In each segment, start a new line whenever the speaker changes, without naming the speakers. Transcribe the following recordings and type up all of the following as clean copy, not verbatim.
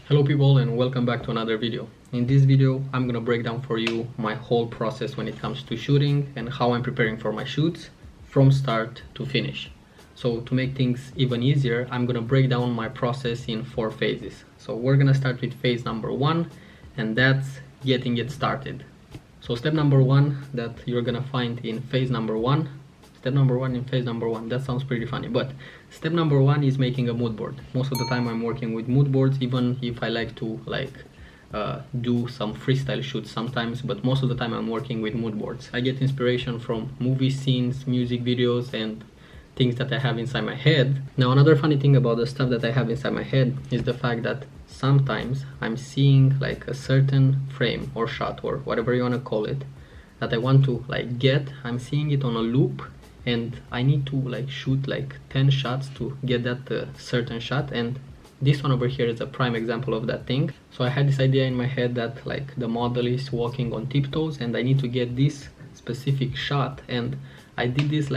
Hello people and welcome back to another video. In this video I'm gonna break down for you my whole process when it comes to shooting and how I'm preparing for my shoots from start to finish. So to make things even easier, I'm gonna break down my process in 4 phases. So we're gonna start with phase number 1, and that's getting it started. So step number 1 that you're gonna find in phase number 1. Step number 1 in phase number 1. That sounds pretty funny, but step number 1 is making a mood board. Most of the time I'm working with mood boards, even if I like to do some freestyle shoots sometimes, but most of the time I'm working with mood boards. I get inspiration from movie scenes, music videos, and things that I have inside my head. Now another funny thing about the stuff that I have inside my head is the fact that sometimes I'm seeing like a certain frame or shot or whatever you want to call it that I want to get. I'm seeing it on a loop and I need to shoot 10 shots to get that certain shot, and this one over here is a prime example of that thing. So I had this idea in my head that the model is walking on tiptoes and I need to get this specific shot, and I did this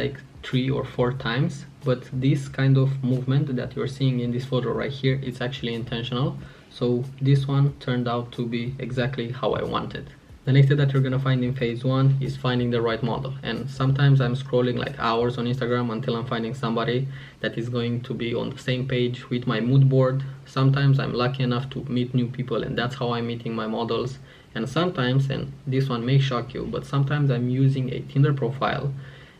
3 or 4 times, but this kind of movement that you're seeing in this photo right here, it's actually intentional. So this one turned out to be exactly how I wanted. The next step that you're gonna find in phase 1 is finding the right model, and sometimes I'm scrolling hours on Instagram until I'm finding somebody that is going to be on the same page with my mood board. Sometimes I'm lucky enough to meet new people and that's how I'm meeting my models, and sometimes, and this one may shock you, but sometimes I'm using a Tinder profile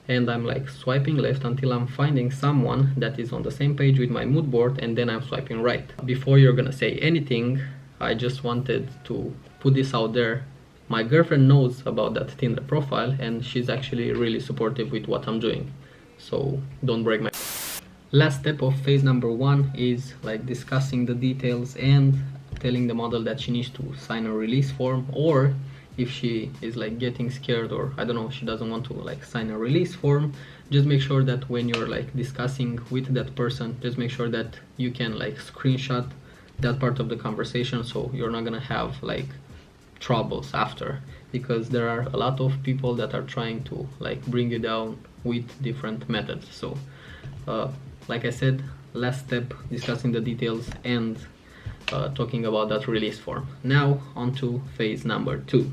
and I'm swiping left until I'm finding someone that is on the same page with my mood board, and then I'm swiping right. Before you're gonna say anything, I just wanted to put this out there. My girlfriend knows about that Tinder profile and she's actually really supportive with what I'm doing, so don't break my... Last step of phase number 1 is discussing the details and telling the model that she needs to sign a release form, or if she is getting scared, or I don't know, she doesn't want to sign a release form, just make sure that when you're discussing with that person, just make sure that you can screenshot that part of the conversation, so you're not gonna have troubles after, because there are a lot of people that are trying to bring you down with different methods. So like I said, last step, discussing the details and talking about that release form. Now on to phase number 2.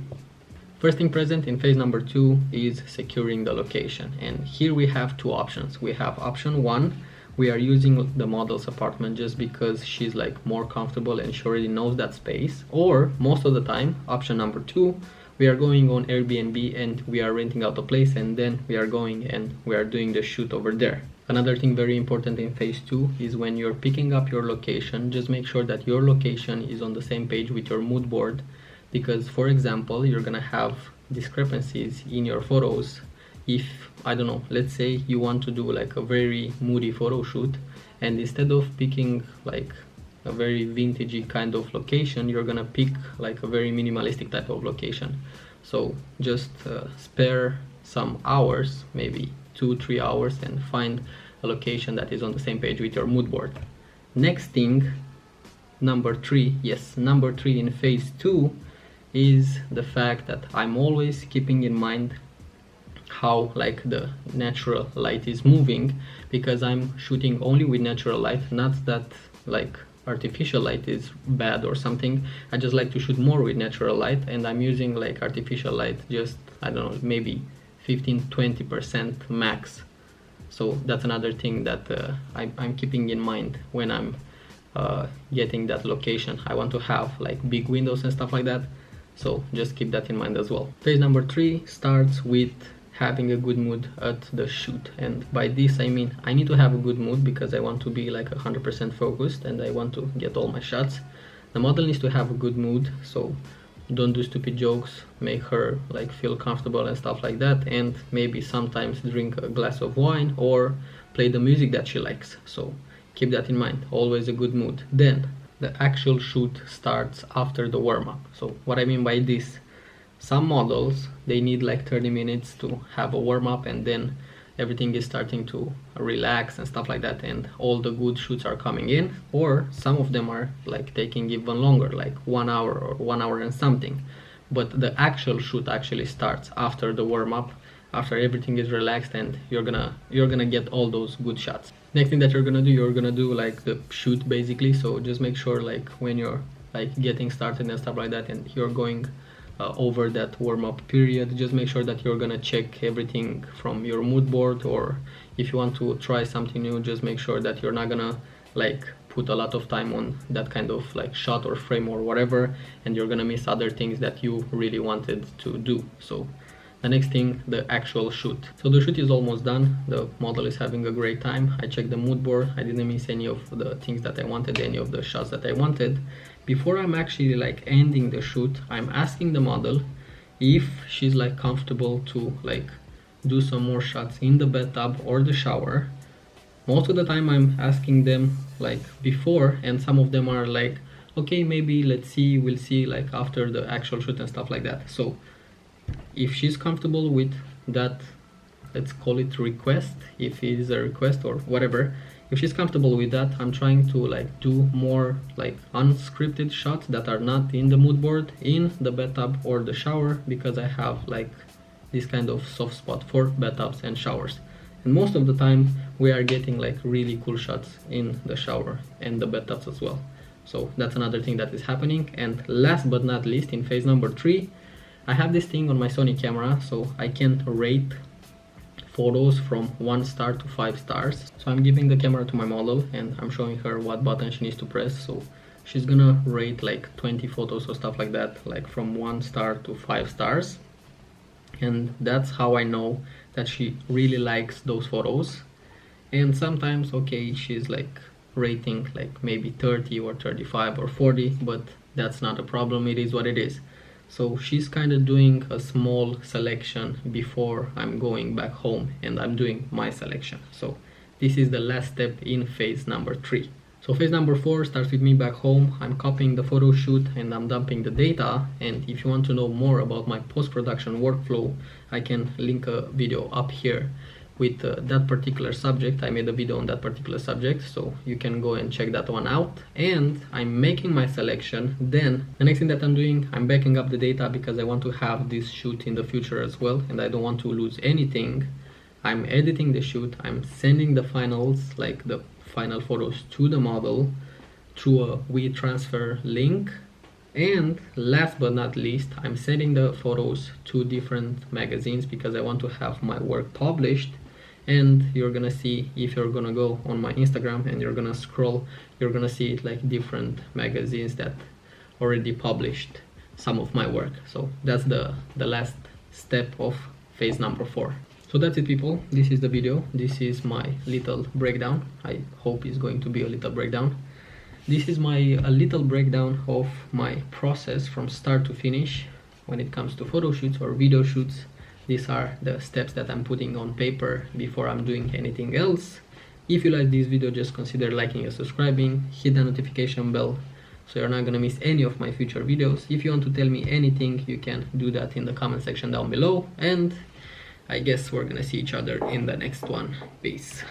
First thing present in phase number 2 is securing the location, and here we have 2 options. We have option 1, we are using the model's apartment just because she's more comfortable and she already knows that space, or most of the time, option number 2, we are going on Airbnb and we are renting out a place, and then we are going and we are doing the shoot over there. Another thing very important in phase 2 is when you're picking up your location, just make sure that your location is on the same page with your mood board, because for example, you're gonna have discrepancies in your photos. If, I don't know, let's say you want to do a very moody photo shoot, and instead of picking a very vintagey kind of location, you're gonna pick a very minimalistic type of location. So just spare some hours, maybe 2-3 hours, and find a location that is on the same page with your mood board. Next thing, number 3, yes, number 3 in phase 2 is the fact that I'm always keeping in mind how the natural light is moving, because I'm shooting only with natural light. Not that artificial light is bad or something, I just like to shoot more with natural light, and I'm using artificial light just, I don't know, maybe 15-20% max. So that's another thing that I'm keeping in mind when I'm getting that location. I want to have big windows and stuff like that, so just keep that in mind as well. Phase number 3 starts with having a good mood at the shoot, and by this I mean I need to have a good mood because I want to be 100% focused and I want to get all my shots. The model needs to have a good mood, so don't do stupid jokes, make her feel comfortable and stuff like that, and maybe sometimes drink a glass of wine or play the music that she likes. So keep that in mind, always a good mood. Then the actual shoot starts after the warm-up. So what I mean by this, some models, they need 30 minutes to have a warm-up, and then everything is starting to relax and stuff like that, and all the good shoots are coming in. Or some of them are taking even longer, 1 hour or 1 hour and something. But the actual shoot actually starts after the warm-up, after everything is relaxed, and you're gonna get all those good shots. Next thing that you're gonna do like the shoot basically. So just make sure when you're like getting started and stuff like that, and you're going over that warm-up period, just make sure that you're gonna check everything from your mood board, or if you want to try something new, just make sure that you're not gonna like put a lot of time on that kind of like shot or frame or whatever, and you're gonna miss other things that you really wanted to do. So the next thing, the actual shoot. So the shoot is almost done, the model is having a great time. I checked the mood board, I didn't miss any of the things that I wanted, any of the shots that I wanted. Before I'm actually like ending the shoot, I'm asking the model if she's like comfortable to like do some more shots in the bathtub or the shower. Most of the time I'm asking them like before, and some of them are like, okay, maybe let's see, we'll see like after the actual shoot and stuff like that. So if she's comfortable with that, let's call it request, if it is a request or whatever, if she's comfortable with that, I'm trying to like do more like unscripted shots that are not in the mood board in the bathtub or the shower, because I have like this kind of soft spot for bathtubs and showers, and most of the time we are getting like really cool shots in the shower and the bathtubs as well. So that's another thing that is happening. And last but not least, in phase number 3, I have this thing on my Sony camera, so I can rate photos from 1 star to 5 stars. So I'm giving the camera to my model and I'm showing her what button she needs to press. So she's gonna rate like 20 photos or stuff like that, like from 1 star to 5 stars. And that's how I know that she really likes those photos. And sometimes, okay, she's like rating like maybe 30 or 35 or 40, but that's not a problem, it is what it is. So she's kind of doing a small selection before I'm going back home and I'm doing my selection. So this is the last step in phase number 3. So phase number 4 starts with me back home. I'm copying the photo shoot and I'm dumping the data. And if you want to know more about my post-production workflow, I can link a video up here with that particular subject. I made a video on that particular subject, so you can go and check that one out. And I'm making my selection. Then the next thing that I'm doing, I'm backing up the data because I want to have this shoot in the future as well, and I don't want to lose anything. I'm editing the shoot, I'm sending the finals, like the final photos, to the model through a WeTransfer link. And last but not least, I'm sending the photos to different magazines because I want to have my work published. And you're gonna see, if you're gonna go on my Instagram and you're gonna scroll, you're gonna see like different magazines that already published some of my work. So that's the last step of phase number 4. So that's it, people. This is the video. This is my little breakdown. I hope it's going to be a little breakdown. This is a little breakdown of my process from start to finish when it comes to photo shoots or video shoots. These are the steps that I'm putting on paper before I'm doing anything else. If you like this video, just consider liking and subscribing, hit the notification bell so you're not gonna miss any of my future videos. If you want to tell me anything, you can do that in the comment section down below, and I guess we're gonna see each other in the next one. Peace.